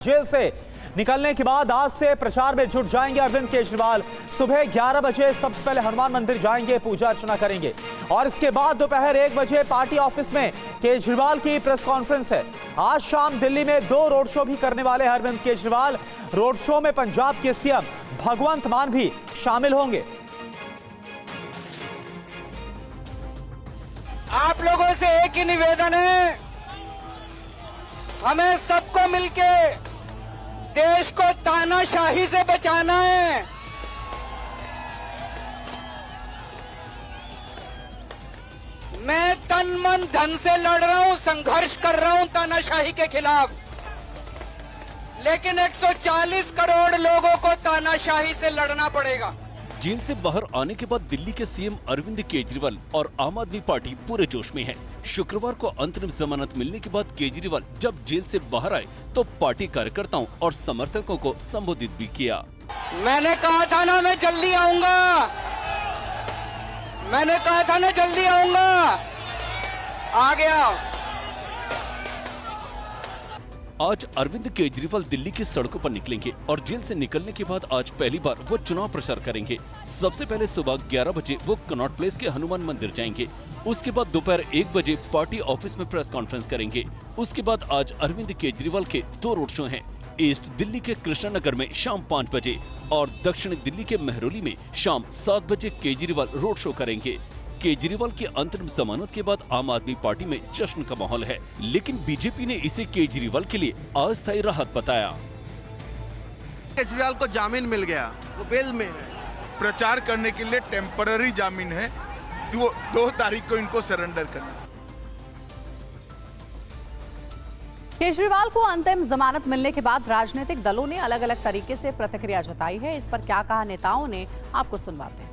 Jail से निकलने के बाद आज से प्रचार में जुट जाएंगे अरविंद केजरीवाल। सुबह 11 बजे सबसे पहले हनुमान मंदिर जाएंगे, पूजा अर्चना करेंगे और इसके बाद दोपहर 1 बजे पार्टी ऑफिस में केजरीवाल की प्रेस कॉन्फ्रेंस है। आज शाम दिल्ली में 2 रोड शो भी करने वाले हैं अरविंद केजरीवाल। रोड शो में पंजाब के सीएम भगवंत मान भी शामिल होंगे। आप लोगों से एक ही निवेदन है, हमें सबको मिलके देश को तानाशाही से बचाना है। मैं तन मन धन से लड़ रहा हूं, संघर्ष कर रहा हूं तानाशाही के खिलाफ, लेकिन 140 करोड़ लोगों को तानाशाही से लड़ना पड़ेगा। जेल से बाहर आने के बाद दिल्ली के सीएम अरविंद केजरीवाल और आम आदमी पार्टी पूरे जोश में है। शुक्रवार को अंतरिम जमानत मिलने के बाद केजरीवाल जब जेल से बाहर आए तो पार्टी कार्यकर्ताओं और समर्थकों को संबोधित भी किया। मैंने कहा था ना मैं जल्दी आऊंगा, मैंने कहा था ना जल्दी आऊंगा, आ गया। आज अरविंद केजरीवाल दिल्ली की सड़कों पर निकलेंगे और जेल से निकलने के बाद आज पहली बार वो चुनाव प्रचार करेंगे। सबसे पहले सुबह 11 बजे वो कनॉट प्लेस के हनुमान मंदिर जाएंगे। उसके बाद दोपहर 1 बजे पार्टी ऑफिस में प्रेस कॉन्फ्रेंस करेंगे। उसके बाद आज अरविंद केजरीवाल के 2 रोड शो हैं। ईस्ट दिल्ली के कृष्णा नगर में शाम 5 बजे और दक्षिण दिल्ली के मेहरौली में शाम 7 बजे केजरीवाल रोड शो करेंगे। केजरीवाल की अंतरिम जमानत के बाद आम आदमी पार्टी में जश्न का माहौल है, लेकिन बीजेपी ने इसे केजरीवाल के लिए अस्थायी राहत बताया। केजरीवाल को जामीन मिल गया, वो बेल में है। प्रचार करने के लिए टेम्पररी जामीन है, 2 तारीख को इनको सरेंडर करना। केजरीवाल को अंतिम जमानत मिलने के बाद राजनीतिक दलों ने अलग अलग तरीके से प्रतिक्रिया जताई है। इस पर क्या कहा नेताओं ने, आपको सुनवाते हैं।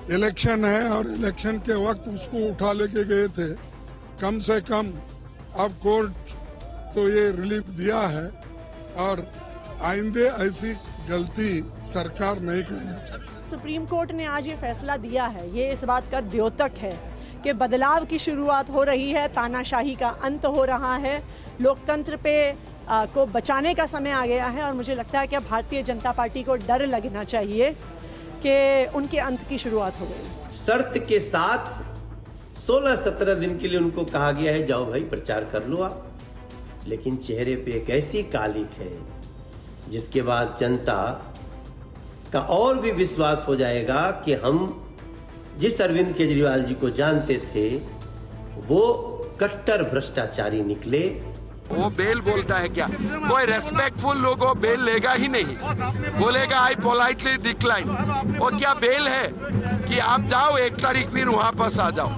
इलेक्शन है और इलेक्शन के वक्त उसको उठा लेके गए थे। कम से कम अब कोर्ट तो ये रिलीफ दिया है और आइंदे ऐसी गलती सरकार नहीं करनी चाहिए। सुप्रीम कोर्ट ने आज ये फैसला दिया है, ये इस बात का द्योतक है कि बदलाव की शुरुआत हो रही है, तानाशाही का अंत हो रहा है, लोकतंत्र पे को बचाने का समय आ गया है। और मुझे लगता है कि अब भारतीय जनता पार्टी को डर लगना चाहिए कि उनके अंत की शुरुआत हो गई। शर्त के साथ 16-17 दिन के लिए उनको कहा गया है, जाओ भाई प्रचार कर लो आप, लेकिन चेहरे पे एक ऐसी कालिख है जिसके बाद जनता का और भी विश्वास हो जाएगा कि हम जिस अरविंद केजरीवाल जी को जानते थे वो कट्टर भ्रष्टाचारी निकले। वो बेल बोलता है क्या? कोई रेस्पेक्टफुल लोगों बेल लेगा ही नहीं, बोलेगा आई पोलाइटली डिक्लाइन। वो क्या बेल है कि आप जाओ 1 तारीख फिर वहां पास आ जाओ।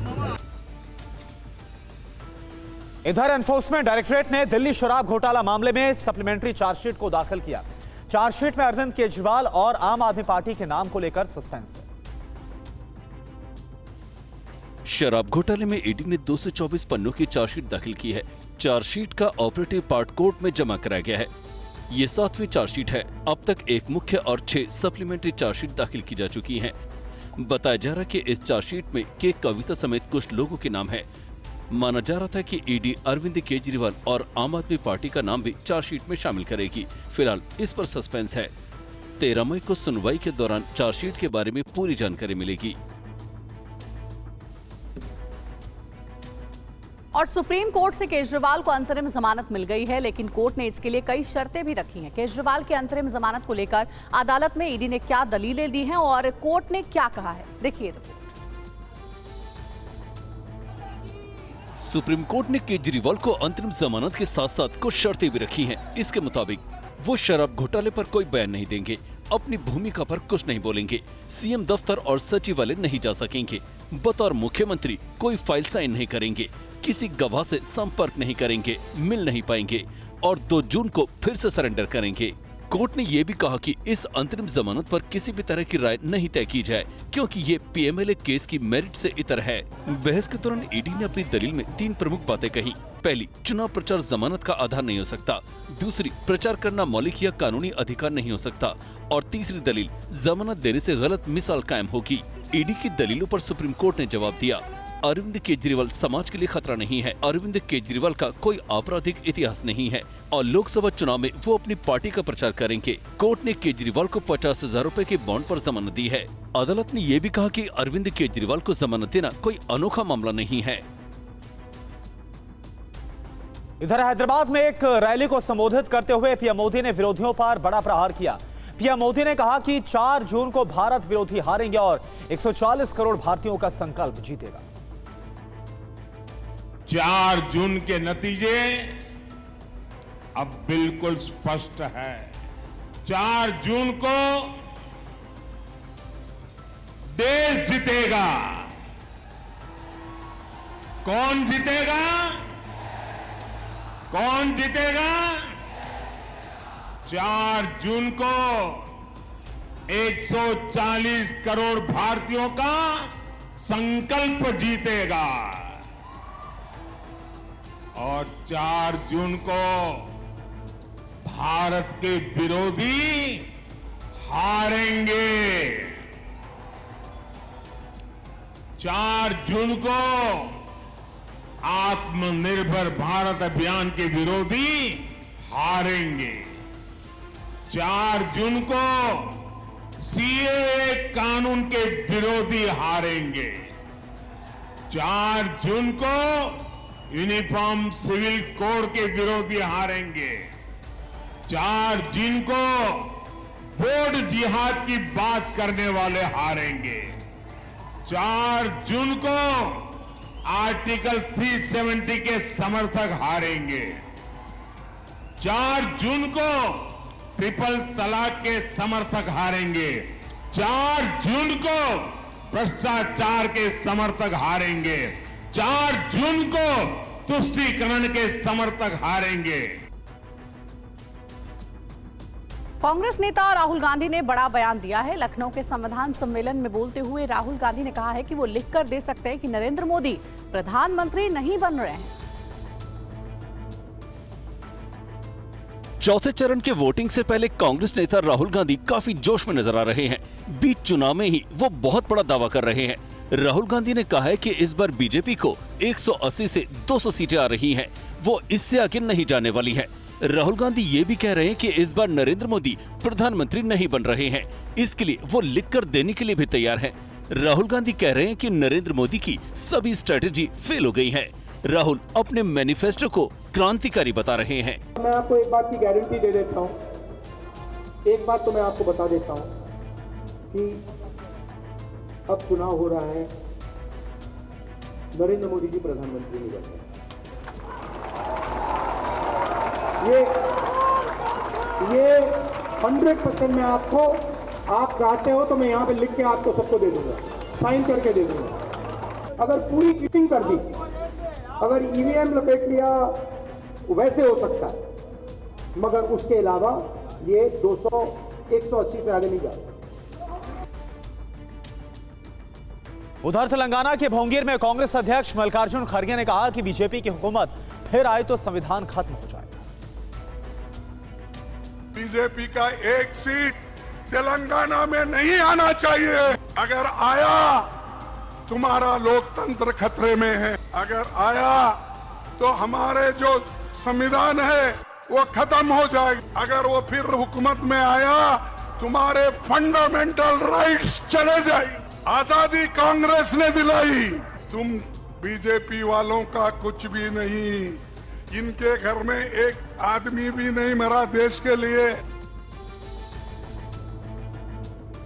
इधर एनफोर्समेंट डायरेक्टरेट ने दिल्ली शराब घोटाला मामले में सप्लीमेंट्री चार्जशीट को दाखिल किया। चार्जशीट में अरविंद केजरीवाल और आम आदमी पार्टी के नाम को लेकर सस्पेंस है। शराब घोटाले में ईडी ने 224 पन्नों की चार्जशीट दाखिल की है। चार्जशीट का ऑपरेटिव पार्ट कोर्ट में जमा कराया गया है। ये 7वीं चार्जशीट है। अब तक एक मुख्य और 6 सप्लीमेंट्री चार्जशीट दाखिल की जा चुकी हैं। बताया जा रहा है कि इस चार्जशीट में के कविता समेत कुछ लोगों के नाम है। माना जा रहा था कि ईडी अरविंद केजरीवाल और आम आदमी पार्टी का नाम भी चार्जशीट में शामिल करेगी। फिलहाल इस पर सस्पेंस है। 13 मई को सुनवाई के दौरान चार्जशीट के बारे में पूरी जानकारी मिलेगी। और सुप्रीम कोर्ट से केजरीवाल को अंतरिम जमानत मिल गई है, लेकिन कोर्ट ने इसके लिए कई शर्तें भी रखी हैं। केजरीवाल के अंतरिम जमानत को लेकर अदालत में ईडी ने क्या दलीलें दी हैं और कोर्ट ने क्या कहा है, देखिए रिपोर्ट। सुप्रीम कोर्ट ने केजरीवाल को अंतरिम जमानत के साथ साथ कुछ शर्तें भी रखी हैं। इसके मुताबिक वो शराब घोटाले पर कोई बयान नहीं देंगे, अपनी भूमिका पर कुछ नहीं बोलेंगे, सीएम दफ्तर और सचिवालय नहीं जा सकेंगे, बतौर मुख्यमंत्री कोई फाइल साइन नहीं करेंगे, किसी गवाह से संपर्क नहीं करेंगे, मिल नहीं पाएंगे और 2 जून को फिर से सरेंडर करेंगे। कोर्ट ने यह भी कहा कि इस अंतरिम जमानत पर किसी भी तरह की राय नहीं तय की जाए, क्योंकि ये पीएमएलए केस की मेरिट से इतर है। बहस के दौरान ईडी ने अपनी दलील में 3 प्रमुख बातें कही। पहली, चुनाव प्रचार जमानत का आधार नहीं हो सकता। दूसरी, प्रचार करना मौलिक या कानूनी अधिकार नहीं हो सकता। और तीसरी दलील, जमानत देने से गलत मिसाल कायम होगी। ईडी की दलीलों पर सुप्रीम कोर्ट ने जवाब दिया, अरविंद केजरीवाल समाज के लिए खतरा नहीं है। अरविंद केजरीवाल का कोई आपराधिक इतिहास नहीं है और लोकसभा चुनाव में वो अपनी पार्टी का प्रचार करेंगे। कोर्ट ने केजरीवाल को 50,000 रुपए के बॉन्ड पर जमानत दी है। अदालत ने ये भी कहा कि अरविंद केजरीवाल को जमानत देना कोई अनोखा मामला नहीं है। इधर हैदराबाद में एक रैली को संबोधित करते हुए पीएम मोदी ने विरोधियों पर बड़ा प्रहार किया। पीएम मोदी ने कहा कि 4 जून को भारत विरोधी हारेंगे और 140 करोड़ भारतीयों का संकल्प जीतेगा। 4 जून के नतीजे अब बिल्कुल स्पष्ट है। 4 जून को देश जीतेगा। कौन जीतेगा? कौन जीतेगा? 4 जून को 140 करोड़ भारतीयों का संकल्प जीतेगा और 4 जून को भारत के विरोधी हारेंगे। 4 जून को आत्मनिर्भर भारत अभियान के विरोधी हारेंगे। 4 जून को सीएए कानून के विरोधी हारेंगे। 4 जून को यूनिफॉर्म सिविल कोड के विरोधी हारेंगे। 4 जून को वोट जिहाद की बात करने वाले हारेंगे। 4 जून को आर्टिकल 370 के समर्थक हारेंगे। 4 जून को ट्रिपल तलाक के समर्थक हारेंगे। 4 जून को भ्रष्टाचार के समर्थक हारेंगे। 4 जून को तुष्टीकरण के समर्थक हारेंगे। कांग्रेस नेता राहुल गांधी ने बड़ा बयान दिया है। लखनऊ के संविधान सम्मेलन में बोलते हुए राहुल गांधी ने कहा है कि वो लिखकर दे सकते हैं कि नरेंद्र मोदी प्रधानमंत्री नहीं बन रहे हैं। चौथे चरण के वोटिंग से पहले कांग्रेस नेता राहुल गांधी काफी जोश में नजर आ रहे हैं। बीच चुनाव में ही वो बहुत बड़ा दावा कर रहे हैं। राहुल गांधी ने कहा है कि इस बार बीजेपी को 180 से 200 सीटें आ रही हैं। वो इससे आगे नहीं जाने वाली है। राहुल गांधी ये भी कह रहे हैं कि इस बार नरेंद्र मोदी प्रधानमंत्री नहीं बन रहे हैं। इसके लिए वो लिखकर देने के लिए भी तैयार हैं। राहुल गांधी कह रहे हैं कि नरेंद्र मोदी की सभी स्ट्रेटेजी फेल हो गई है। राहुल अपने मैनिफेस्टो को क्रांतिकारी बता रहे हैं। मैं आपको एक बात की गारंटी दे देता हूँ। एक बात तो मैं आपको बता देता हूँ कि अब चुनाव हो रहा है, नरेंद्र मोदी जी प्रधानमंत्री नहीं बन रहे। ये 100% मैं आपको, आप चाहते हो तो मैं यहाँ पे लिख के आपको सबको दे दूंगा, साइन करके दे दूंगा। अगर पूरी चीटिंग कर दी, अगर ईवीएम लपेट लिया, वैसे हो सकता है, मगर उसके अलावा ये 200 180 से आगे नहीं जाएगा। उधर तेलंगाना के भोंगीर में कांग्रेस अध्यक्ष मल्लिकार्जुन खड़गे ने कहा कि बीजेपी की हुकूमत फिर आए तो संविधान खत्म हो जाएगा। बीजेपी का एक सीट तेलंगाना में नहीं आना चाहिए। अगर आया तुम्हारा लोकतंत्र खतरे में है। अगर आया तो हमारे जो संविधान है वो खत्म हो जाएगा। अगर वो फिर हुकूमत में आया तुम्हारे फंडामेंटल राइट्स चले जाएंगे। आजादी कांग्रेस ने दिलाई, तुम बीजेपी वालों का कुछ भी नहीं। इनके घर में एक आदमी भी नहीं मरा देश के लिए।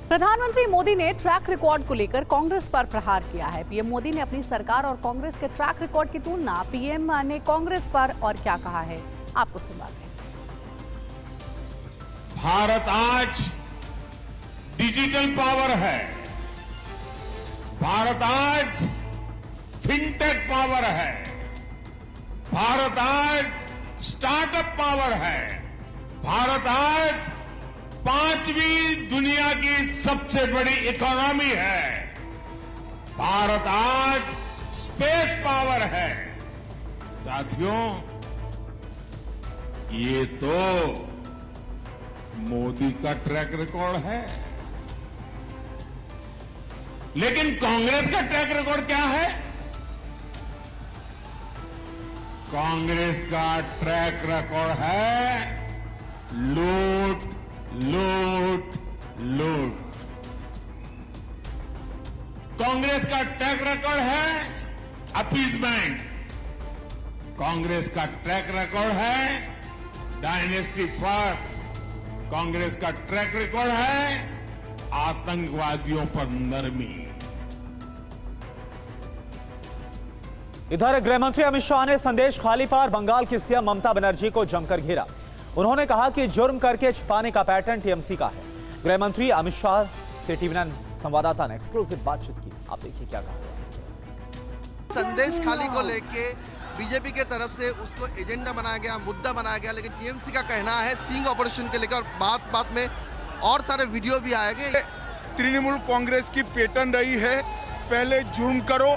प्रधानमंत्री मोदी ने ट्रैक रिकॉर्ड को लेकर कांग्रेस पर प्रहार किया है। पीएम मोदी ने अपनी सरकार और कांग्रेस के ट्रैक रिकॉर्ड की तुलना पीएम ने कांग्रेस पर और क्या कहा है, आपको सुनवाते हैं। भारत आज डिजिटल पावर है। भारत आज फिनटेक पावर है। भारत आज स्टार्टअप पावर है। भारत आज 5वीं दुनिया की सबसे बड़ी इकोनॉमी है। भारत आज स्पेस पावर है। साथियों, ये तो मोदी का ट्रैक रिकॉर्ड है, लेकिन कांग्रेस का ट्रैक रिकॉर्ड क्या है? कांग्रेस का ट्रैक रिकॉर्ड है लूट लूट लूट। कांग्रेस का ट्रैक रिकॉर्ड है अपीसमेंट। कांग्रेस का ट्रैक रिकॉर्ड है डायनेस्टी फर्स्ट। कांग्रेस का ट्रैक रिकॉर्ड है आतंकवादियों पर नरमी। इधर गृहमंत्री अमित शाह ने संदेश खाली पर बंगाल की सीएम ममता बनर्जी को जमकर घेरा। उन्होंने कहा कि जुर्म करके छिपाने का पैटर्न टीएमसी का है। गृहमंत्री अमित शाह से टीवी9 संवाददाता ने एक्सक्लूसिव बातचीत की। आप देखिए क्या कहा। संदेश खाली को लेके बीजेपी के तरफ से उसको एजेंडा बनाया गया, मुद्दा बनाया गया, लेकिन टीएमसी का कहना है स्टिंग ऑपरेशन के लेकर बात बात में और सारे वीडियो भी आएंगे। तृणमूल कांग्रेस की पैटर्न रही है पहले जुर्म करो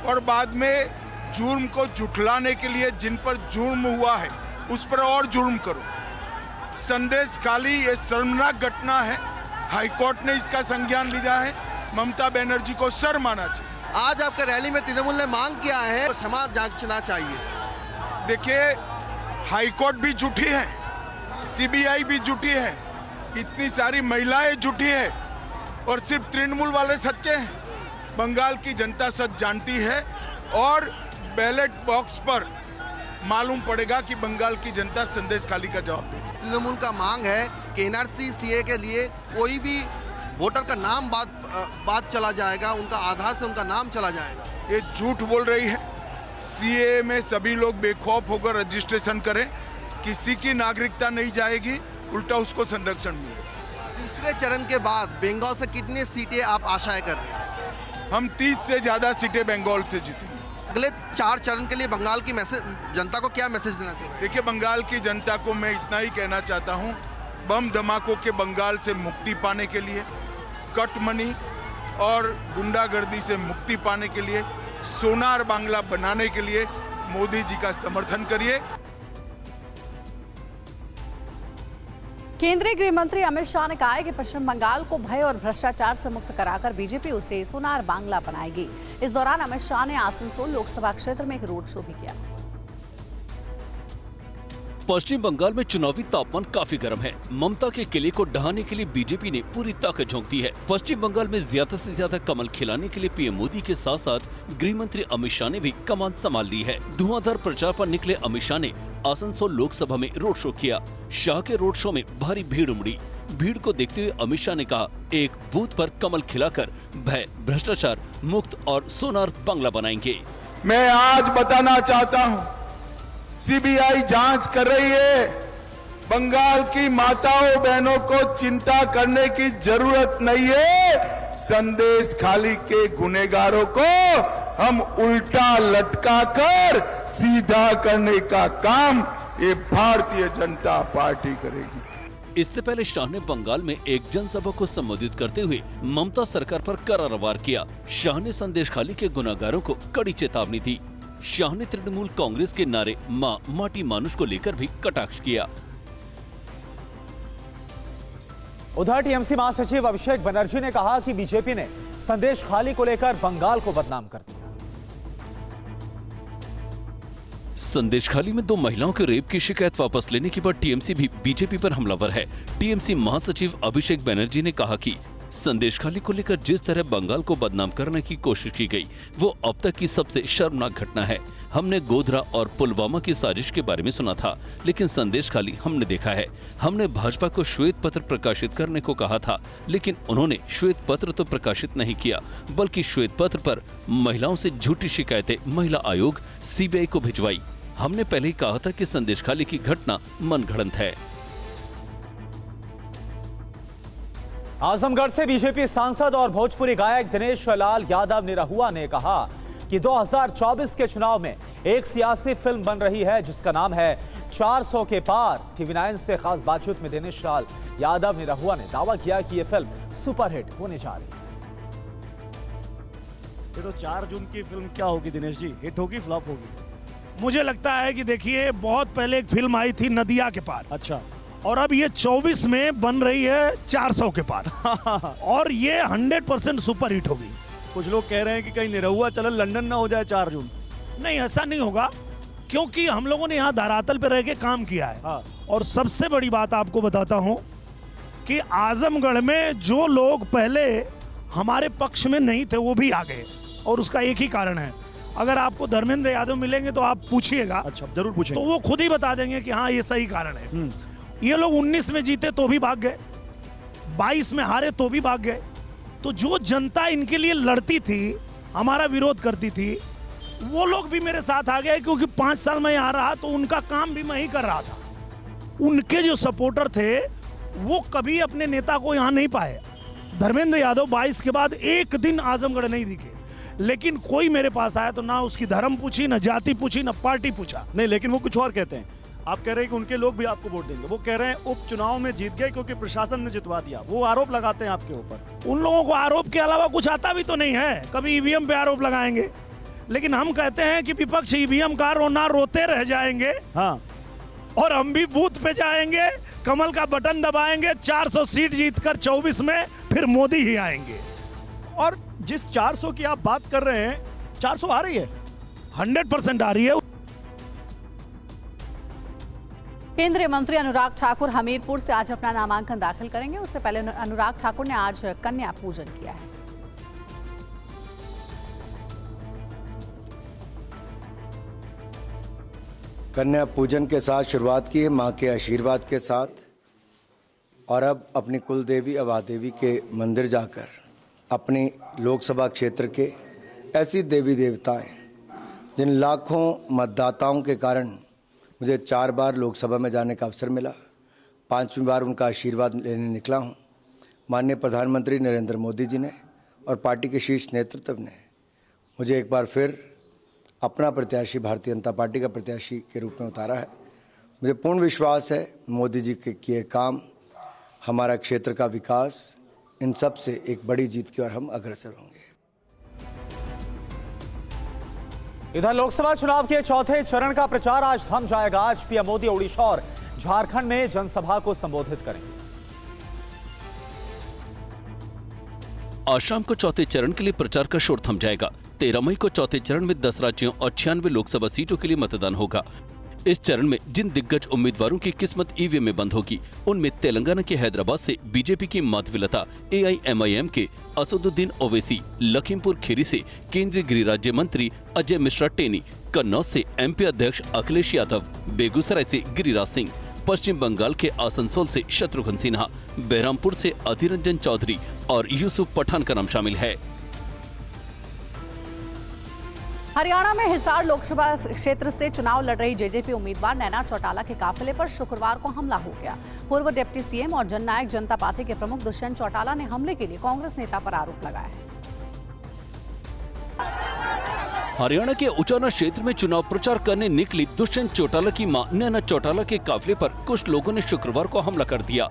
और बाद में जुर्म को जुटलाने के लिए जिन पर जुर्म हुआ है उस पर और जुर्म करो। संदेश खाली ये शर्मनाक घटना है। हाईकोर्ट ने इसका संज्ञान लिया है। ममता बनर्जी को शर्म आना चाहिए। आज आपके रैली में तृणमूल ने मांग किया है तो समाज जांचना चाहिए। देखिए हाईकोर्ट भी जुटी है, सीबीआई भी जुटी है, इतनी सारी महिलाएं जुटी है और सिर्फ तृणमूल वाले सच्चे हैं। बंगाल की जनता सच जानती है और बैलेट बॉक्स पर मालूम पड़ेगा कि बंगाल की जनता संदेश खाली का जवाब देगी। तृणमूल का मांग है कि एनआरसी सीए के लिए कोई भी वोटर का नाम बात चला जाएगा, उनका आधार से उनका नाम चला जाएगा। ये झूठ बोल रही है। सीए में सभी लोग बेखौफ होकर रजिस्ट्रेशन करें, किसी की नागरिकता नहीं जाएगी, उल्टा उसको संरक्षण मिलेगा। दूसरे चरण के बाद बंगाल से कितनी सीटें आप आशाएं कर रहे हैं? हम 30 से ज्यादा सीटें बंगाल से जीतेंगे। अगले 4 चरण के लिए बंगाल की जनता को क्या मैसेज देना चाहिए? देखिए बंगाल की जनता को मैं इतना ही कहना चाहता हूँ, बम धमाकों के बंगाल से मुक्ति पाने के लिए, कट मनी और गुंडागर्दी से मुक्ति पाने के लिए, सोनार बांग्ला बनाने के लिए मोदी जी का समर्थन करिए। केंद्रीय गृह मंत्री अमित शाह ने कहा है कि पश्चिम बंगाल को भय और भ्रष्टाचार से मुक्त कराकर बीजेपी उसे सोनार बांग्ला बनाएगी। इस दौरान अमित शाह ने आसनसोल लोकसभा क्षेत्र में एक रोड शो भी किया। पश्चिम बंगाल में चुनावी तापमान काफी गर्म है। ममता के किले को ढहाने के लिए बीजेपी ने पूरी ताकत झोंक दी है। पश्चिम बंगाल में ज्यादा से ज्यादा कमल खिलाने के लिए पीएम मोदी के साथ साथ गृह मंत्री अमित शाह ने भी कमान संभाल ली है। धुआंधार प्रचार पर निकले अमित शाह ने आसनसोल लोकसभा में रोड शो किया। शाह के रोड शो में भारी भीड़ उमड़ी। भीड़ को देखते हुए अमित शाह ने कहा, एक बूथ पर कमल खिलाकर भय भ्रष्टाचार मुक्त और सोनार बांग्ला बनाएंगे। मैं आज बताना चाहता हूँ, सीबीआई जांच कर रही है। बंगाल की माताओं बहनों को चिंता करने की जरूरत नहीं है। संदेश खाली के गुनहगारों को हम उल्टा लटका कर सीधा करने का काम ये भारतीय जनता पार्टी करेगी। इससे पहले शाह ने बंगाल में एक जनसभा को संबोधित करते हुए ममता सरकार पर करारा वार किया। शाह ने संदेश खाली के गुनहगारों को कड़ी चेतावनी दी। शाह ने तृणमूल कांग्रेस के नारे मां माटी मानुष को लेकर भी कटाक्ष किया। उधर टीएमसी महासचिव अभिषेक बनर्जी ने कहा कि बीजेपी ने संदेश खाली को लेकर बंगाल को बदनाम कर दिया। संदेश खाली में 2 महिलाओं के रेप की शिकायत वापस लेने के बाद टीएमसी भी बीजेपी पर हमलावर है। टीएमसी महासचिव अभिषेक बनर्जी ने कहा कि संदेश खाली को लेकर जिस तरह बंगाल को बदनाम करने की कोशिश की गई वो अब तक की सबसे शर्मनाक घटना है। हमने गोधरा और पुलवामा की साजिश के बारे में सुना था, लेकिन संदेश खाली हमने देखा है। हमने भाजपा को श्वेत पत्र प्रकाशित करने को कहा था, लेकिन उन्होंने श्वेत पत्र तो प्रकाशित नहीं किया, बल्कि श्वेत पत्र पर महिलाओं से झूठी शिकायतें महिला आयोग सीबीआई को भिजवाई। हमने पहले ही कहा था कि संदेश खाली की घटना मनगढ़ंत है। आजमगढ़ से बीजेपी सांसद और भोजपुरी गायक दिनेश लाल यादव निरहुआ ने कहा कि 2024 के चुनाव में एक सियासी फिल्म बन रही है जिसका नाम है 400 के पार। टीवी9 से खास बातचीत में दिनेश लाल यादव निरहुआ ने दावा किया कि यह फिल्म सुपरहिट होने जा रही है। ये तो 4 जून की फिल्म क्या होगी दिनेश जी, हिट होगी फ्लॉप होगी? मुझे लगता है कि देखिए बहुत पहले एक फिल्म आई थी नदिया के पार, अच्छा, और अब ये 24 में बन रही है 400 के पार और ये 100% सुपर हिट होगी। कुछ लोग कह रहे हैं कि कहीं निरहुआ चलन लंदन ना हो जाए 4 जून। नहीं, ऐसा नहीं होगा, क्योंकि हम लोगों ने यहाँ धरातल पे रह के काम किया है। और सबसे बड़ी बात आपको बताता हूँ कि आजमगढ़ में जो लोग पहले हमारे पक्ष में नहीं थे वो भी आ गए, और उसका एक ही कारण है। अगर आपको धर्मेंद्र यादव मिलेंगे तो आप पूछिएगा। अच्छा, जरूर पूछेंगे। तो वो खुद ही बता देंगे कि हाँ ये सही कारण है। ये लोग 19 में जीते तो भी भाग गए, 22 में हारे तो भी भाग गए। तो जो जनता इनके लिए लड़ती थी, हमारा विरोध करती थी, वो लोग भी मेरे साथ आ गए, क्योंकि 5 साल में यहाँ रहा तो उनका काम भी मैं ही कर रहा था। उनके जो सपोर्टर थे वो कभी अपने नेता को यहाँ नहीं पाए। धर्मेंद्र यादव 22 के बाद एक दिन आजमगढ़ नहीं दिखे, लेकिन कोई मेरे पास आया तो ना उसकी धर्म पूछी, ना जाति पूछी, ना पार्टी पूछा। नहीं, लेकिन वो कुछ और कहते हैं। आप कह रहे हैं कि उनके लोग भी आपको वोट देंगे। वो कह रहे हैं उपचुनाव में जीत गए क्योंकि प्रशासन ने जितवा दिया। वो आरोप लगाते हैं आपके ऊपर। उन लोगों को आरोप के अलावा कुछ आता भी तो नहीं है। कभी ईवीएम पे आरोप लगाएंगे, लेकिन हम कहते हैं कि विपक्ष ईवीएम का रोना रोते रह जाएंगे। हाँ, और हम भी बूथ पे जाएंगे, कमल का बटन दबाएंगे, 400 सीट जीतकर 24 में फिर मोदी ही आएंगे। और जिस 400 की आप बात कर रहे हैं, 400 आ रही है, 100% आ रही है। केंद्रीय मंत्री अनुराग ठाकुर हमीरपुर से आज अपना नामांकन दाखिल करेंगे। उससे पहले अनुराग ठाकुर ने आज कन्या पूजन किया है। कन्या पूजन के साथ शुरुआत की है, मां के आशीर्वाद के साथ। और अब अपनी कुल देवी अवा देवी के मंदिर जाकर अपनी लोकसभा क्षेत्र के ऐसी देवी देवताएं जिन लाखों मतदाताओं के कारण मुझे 4 बार लोकसभा में जाने का अवसर मिला, 5वीं बार उनका आशीर्वाद लेने निकला हूं। माननीय प्रधानमंत्री नरेंद्र मोदी जी ने और पार्टी के शीर्ष नेतृत्व ने मुझे एक बार फिर अपना प्रत्याशी, भारतीय जनता पार्टी का प्रत्याशी के रूप में उतारा है। मुझे पूर्ण विश्वास है मोदी जी के किए काम, हमारा क्षेत्र का विकास, इन सब से एक बड़ी जीत की ओर हम अग्रसर होंगे। इधर लोकसभा चुनाव के चौथे चरण का प्रचार आज थम जाएगा। आज पीएम मोदी ओडिशा और झारखंड में जनसभा को संबोधित करेंगे। आज शाम को चौथे चरण के लिए प्रचार का शोर थम जाएगा। 13 मई को चौथे चरण में 10 राज्यों और 96 लोकसभा सीटों के लिए मतदान होगा। इस चरण में जिन दिग्गज उम्मीदवारों की किस्मत ईवीएम में बंद होगी, उनमें तेलंगाना के हैदराबाद से बीजेपी की माधवीलता, AIMIM के असदुद्दीन ओवैसी, लखीमपुर खीरी से केंद्रीय गृह राज्य मंत्री अजय मिश्रा टेनी, कन्नौज से MP अध्यक्ष अखिलेश यादव, बेगूसराय से गिरिराज सिंह, पश्चिम बंगाल के आसनसोल से शत्रुघ्न सिन्हा, बहरामपुर से अधीर रंजन चौधरी और यूसुफ पठान का नाम शामिल है। हरियाणा में हिसार लोकसभा क्षेत्र से चुनाव लड़ रही जेजेपी उम्मीदवार नैना चौटाला के काफिले पर शुक्रवार को हमला हो गया। पूर्व डिप्टी सीएम और जननायक जनता पार्टी के प्रमुख दुष्यंत चौटाला ने हमले के लिए कांग्रेस नेता पर आरोप लगाया है। हरियाणा के उचाना क्षेत्र में चुनाव प्रचार करने निकली दुष्यंत चौटाला की मां नैना चौटाला के काफिले पर कुछ लोगों ने शुक्रवार को हमला कर दिया।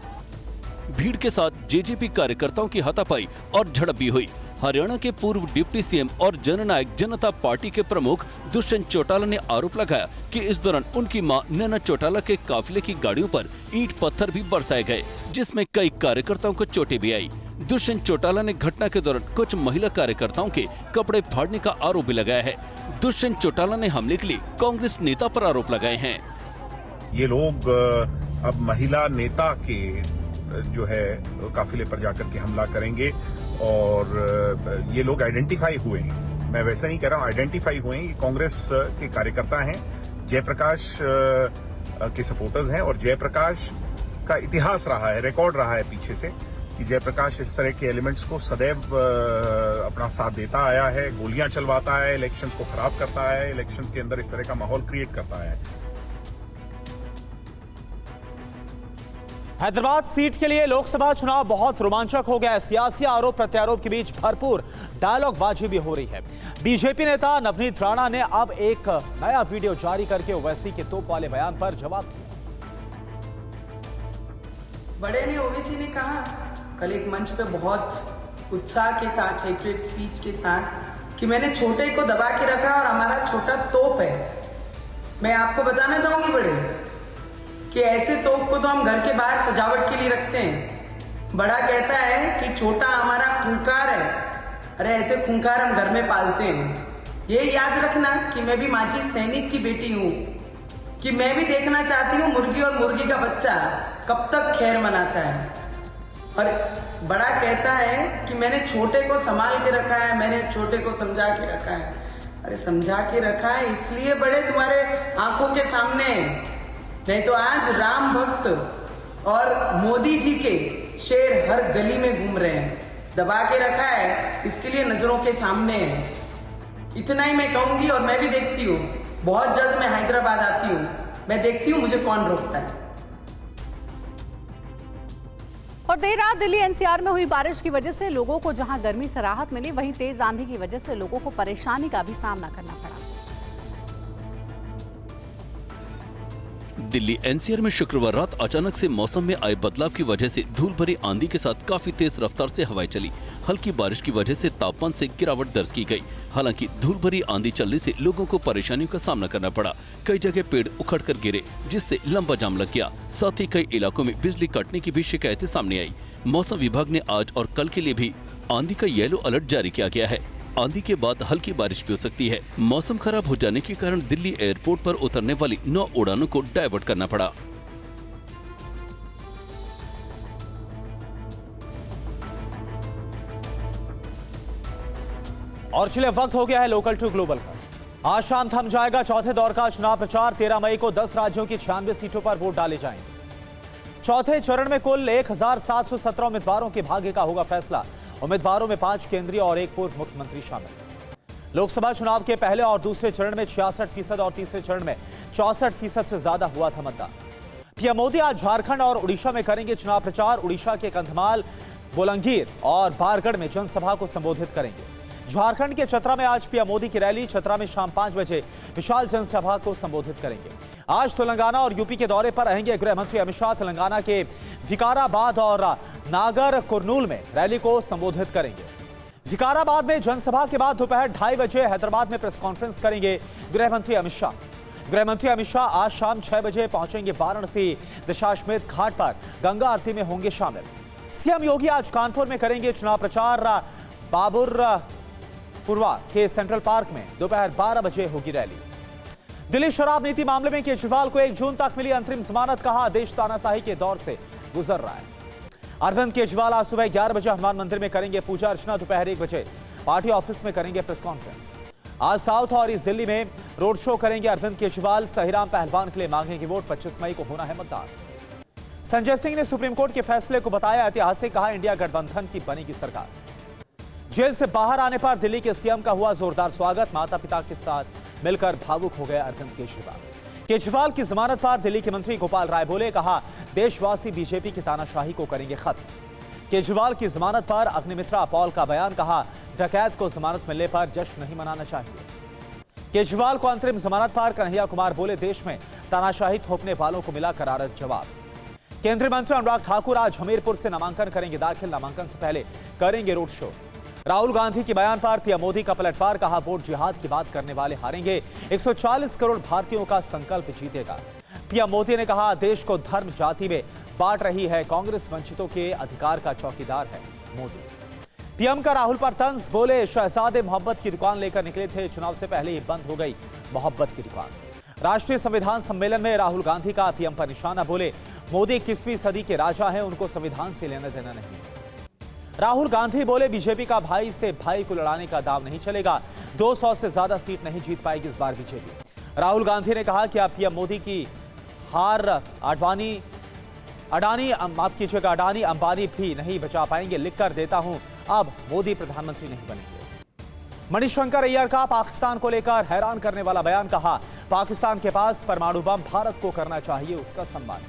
भीड़ के साथ जेजेपी कार्यकर्ताओं की हाथापाई और झड़प भी हुई। हरियाणा के पूर्व डिप्टी सीएम और जननायक जनता पार्टी के प्रमुख दुष्यंत चौटाला ने आरोप लगाया कि इस दौरान उनकी मां नैना चौटाला के काफिले की गाड़ियों पर ईंट पत्थर भी बरसाए गए, जिसमें कई कार्यकर्ताओं को चोटें भी आई। दुष्यंत चौटाला ने घटना के दौरान कुछ महिला कार्यकर्ताओं के कपड़े फाड़ने का आरोप भी लगाया है। दुष्यंत चौटाला ने हमले के लिए कांग्रेस नेता पर आरोप लगाए हैं। ये लोग अब महिला नेता के जो है काफिले पर जाकर के हमला करेंगे और ये लोग आइडेंटिफाई हुए हैं। मैं वैसे नहीं कह रहा हूं, आइडेंटिफाई हुए हैं। ये कांग्रेस के कार्यकर्ता हैं, जयप्रकाश के सपोर्टर्स हैं और जयप्रकाश का इतिहास रहा है, रिकॉर्ड रहा है पीछे से कि जयप्रकाश इस तरह के एलिमेंट्स को सदैव अपना साथ देता आया है, गोलियां चलवाता है, इलेक्शंस को खराब करता है, इलेक्शंस के अंदर इस तरह का माहौल क्रिएट करता है। हैदराबाद सीट के लिए लोकसभा चुनाव बहुत रोमांचक हो गया है। सियासी आरोप प्रत्यारोप के बीच भरपूर डायलॉगबाजी भी हो रही है। बीजेपी नेता नवनीत राणा ने अब एक नया वीडियो जारी करके ओवैसी के तोप वाले बयान पर जवाब दिया। बड़े ने ओवैसी ने कहा कल एक मंच पे बहुत उत्साह के साथ, हेट्रेड स्पीच के साथ, कि मैंने छोटे को दबा के रखा और हमारा छोटा तोप है। मैं आपको बताना चाहूंगी बड़े कि ऐसे तोप को तो हम घर के बाहर सजावट के लिए रखते हैं। बड़ा कहता है कि छोटा हमारा खूंखार है। अरे ऐसे खूंखार हम घर में पालते हैं। ये याद रखना कि मैं भी माजी सैनिक की बेटी हूँ, कि मैं भी देखना चाहती हूँ मुर्गी और मुर्गी का बच्चा कब तक खैर मनाता है। और बड़ा कहता है कि मैंने छोटे को संभाल के रखा है, मैंने छोटे को समझा के रखा है। अरे समझा के रखा है इसलिए बड़े तुम्हारे आंखों के सामने, नहीं तो आज राम भक्त और मोदी जी के शेर हर गली में घूम रहे हैं। दबा के रखा है इसके लिए नजरों के सामने है। इतना ही मैं कहूंगी। और मैं भी देखती हूँ, बहुत जल्द मैं हैदराबाद आती हूँ, मैं देखती हूँ मुझे कौन रोकता है। और देर रात दिल्ली एनसीआर में हुई बारिश की वजह से लोगों को जहां गर्मी से राहत मिली, वहीं तेज आंधी की वजह से लोगों को परेशानी का भी सामना करना पड़ा। दिल्ली एनसीआर में शुक्रवार रात अचानक से मौसम में आए बदलाव की वजह से धूल भरी आंधी के साथ काफी तेज रफ्तार से हवाएं चली। हल्की बारिश की वजह से तापमान से गिरावट दर्ज की गई। हालांकि धूल भरी आंधी चलने से लोगों को परेशानियों का सामना करना पड़ा। कई जगह पेड़ उखड़ कर गिरे, जिससे लंबा जाम लग गया। साथ ही कई इलाकों में बिजली कटने की भी शिकायतें सामने आई। मौसम विभाग ने आज और कल के लिए भी आंधी का येलो अलर्ट जारी किया गया है। आंधी के बाद हल्की बारिश भी हो सकती है। मौसम खराब हो जाने के कारण दिल्ली एयरपोर्ट पर उतरने वाली 9 उड़ानों को डायवर्ट करना पड़ा। और चलिए वक्त हो गया है लोकल टू ग्लोबल का। आज शाम थम जाएगा चौथे दौर का चुनाव प्रचार। 13 मई को 10 राज्यों की 96 सीटों पर वोट डाले जाएंगे। चौथे चरण में कुल 1717 उम्मीदवारों के भाग्य का होगा फैसला। उम्मीदवारों में 5 केंद्रीय और 1 पूर्व मुख्यमंत्री शामिल। लोकसभा चुनाव के पहले और दूसरे चरण में 66% और तीसरे चरण में 64% से ज्यादा हुआ था मतदान। पीएम मोदी आज झारखंड और उड़ीसा में करेंगे चुनाव प्रचार। उड़ीसा के कंधमाल, बोलांगीर और बारगढ़ में जनसभा को संबोधित करेंगे। झारखंड के चतरा में आज पीएम मोदी की रैली। चतरा में शाम 5 बजे विशाल जनसभा को संबोधित करेंगे। आज तेलंगाना और यूपी के दौरे पर रहेंगे गृह मंत्री अमित शाह। तेलंगाना के विकाराबाद और नागर कुरनूल में रैली को संबोधित करेंगे। विकाराबाद में जनसभा के बाद दोपहर 2:30 बजे हैदराबाद में प्रेस कॉन्फ्रेंस करेंगे गृह मंत्री अमित शाह। गृह मंत्री अमित शाह आज शाम 6 बजे पहुंचेंगे वाराणसी। दशाश्वमेध घाट पर गंगा आरती में होंगे शामिल। सीएम योगी आज कानपुर में करेंगे चुनाव प्रचार। बाबुरपुरवा के सेंट्रल पार्क में दोपहर 12 बजे होगी रैली। दिल्ली शराब नीति मामले में केजरीवाल को 1 जून तक मिली अंतरिम जमानत। कहा देश तानाशाही के दौर से गुजर रहा है। अरविंद केजरीवाल आज सुबह 11 बजे हनुमान मंदिर में करेंगे पूजा अर्चना। दोपहर 1 बजे पार्टी ऑफिस में करेंगे प्रेस कॉन्फ्रेंस। आज साउथ और ईस्ट दिल्ली में रोड शो करेंगे अरविंद केजरीवाल। सहीराम पहलवान के लिए मांगेंगे वोट। 25 मई को होना है मतदान। संजय सिंह ने सुप्रीम कोर्ट के फैसले को बताया ऐतिहासिक। कहा इंडिया गठबंधन की बनेगी सरकार। जेल से बाहर आने पर दिल्ली के सीएम का हुआ जोरदार स्वागत। माता पिता के साथ मिलकर भावुक हो गए अरविंद केजरीवाल। केजरीवाल की जमानत पर दिल्ली के मंत्री गोपाल राय बोले। कहा देशवासी बीजेपी की तानाशाही को करेंगे खत्म। केजरीवाल की जमानत पर अग्निमित्रा पॉल का बयान। कहा डकैत को जमानत मिलने पर जश्न नहीं मनाना चाहिए। केजरीवाल को अंतरिम जमानत पर कन्हैया कुमार बोले देश में तानाशाही थोपने वालों को मिला करारा जवाब। केंद्रीय मंत्री अनुराग ठाकुर आज हमीरपुर से नामांकन करेंगे दाखिल। नामांकन से पहले करेंगे रोड शो। राहुल गांधी के बयान पर पीएम मोदी का पलटवार। कहा वोट जिहाद की बात करने वाले हारेंगे। 140 करोड़ भारतीयों का संकल्प जीतेगा। पीएम मोदी ने कहा देश को धर्म जाति में बांट रही है कांग्रेस, वंचितों के अधिकार का चौकीदार है मोदी। पीएम का राहुल पर तंज। बोले शहजादे मोहब्बत की दुकान लेकर निकले थे, चुनाव से पहले ही बंद हो गई मोहब्बत की दुकान। राष्ट्रीय संविधान सम्मेलन में राहुल गांधी का पीएम पर निशाना। बोले मोदी 21वीं सदी के राजा हैं, उनको संविधान से लेना देना नहीं। राहुल गांधी बोले बीजेपी का भाई से भाई को लड़ाने का दाव नहीं चलेगा। 200 से ज्यादा सीट नहीं जीत पाएगी इस बार बीजेपी। राहुल गांधी ने कहा कि अब पीएम मोदी की हार अडानी अंबानी भी नहीं बचा पाएंगे। लिखकर देता हूं अब मोदी प्रधानमंत्री नहीं बनेंगे। मणिशंकर अय्यर का पाकिस्तान को लेकर हैरान करने वाला बयान। कहा पाकिस्तान के पास परमाणु बम, भारत को करना चाहिए उसका सम्मान।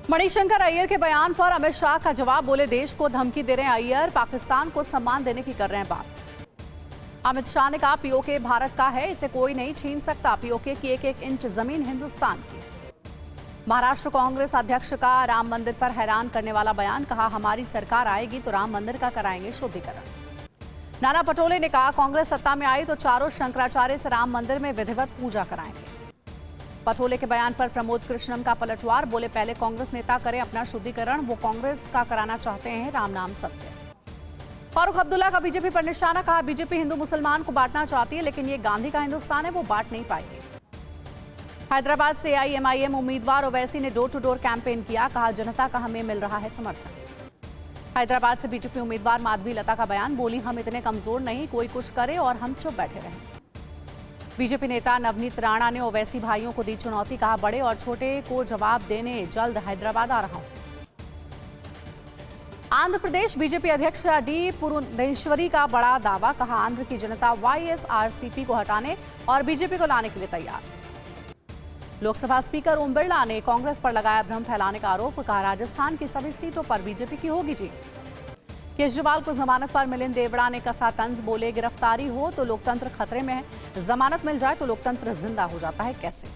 मणिशंकर अय्यर के बयान पर अमित शाह का जवाब। बोले देश को धमकी दे रहे हैं अय्यर, पाकिस्तान को सम्मान देने की कर रहे हैं बात। अमित शाह ने कहा पीओके भारत का है, इसे कोई नहीं छीन सकता। पीओके की 1-1 इंच जमीन हिंदुस्तान की। महाराष्ट्र कांग्रेस अध्यक्ष का राम मंदिर पर हैरान करने वाला बयान। कहा हमारी सरकार आएगी तो राम मंदिर का कराएंगे शुद्धिकरण। नाना पटोले ने कहा कांग्रेस सत्ता में आई तो चारों शंकराचार्य से राम मंदिर में विधिवत पूजा कराएंगे। पटोले के बयान पर प्रमोद कृष्णम का पलटवार। बोले पहले कांग्रेस नेता करें अपना शुद्धिकरण, वो कांग्रेस का कराना चाहते हैं राम नाम सत्य। फारूक अब्दुल्ला का बीजेपी पर निशाना, कहा बीजेपी हिंदू मुसलमान को बांटना चाहती है लेकिन ये गांधी का हिंदुस्तान है, वो बांट नहीं पाएगी। हैदराबाद से AIMIM उम्मीदवार ओवैसी ने डोर टू डोर कैंपेन किया, कहा जनता का हमें मिल रहा है समर्थन। हैदराबाद से बीजेपी उम्मीदवार माधवी लता का बयान, बोली हम इतने कमजोर नहीं, कोई कुछ करे और हम चुप बैठे रहें। बीजेपी नेता नवनीत राणा ने ओवैसी भाइयों को दी चुनौती, कहा बड़े और छोटे को जवाब देने जल्द हैदराबाद आ रहा हूं। आंध्र प्रदेश बीजेपी अध्यक्ष डी पुरंदेश्वरी का बड़ा दावा, कहा आंध्र की जनता YSRCP को हटाने और बीजेपी को लाने के लिए तैयार। लोकसभा स्पीकर ओम बिरला ने कांग्रेस पर लगाया भ्रम फैलाने का आरोप, कहा राजस्थान की सभी सीटों पर बीजेपी की होगी जीत। केजरीवाल को जमानत पर मिलिंद देवड़ा ने कसा तंज, बोले गिरफ्तारी हो तो लोकतंत्र खतरे में है, जमानत मिल जाए तो लोकतंत्र जिंदा हो जाता है कैसे।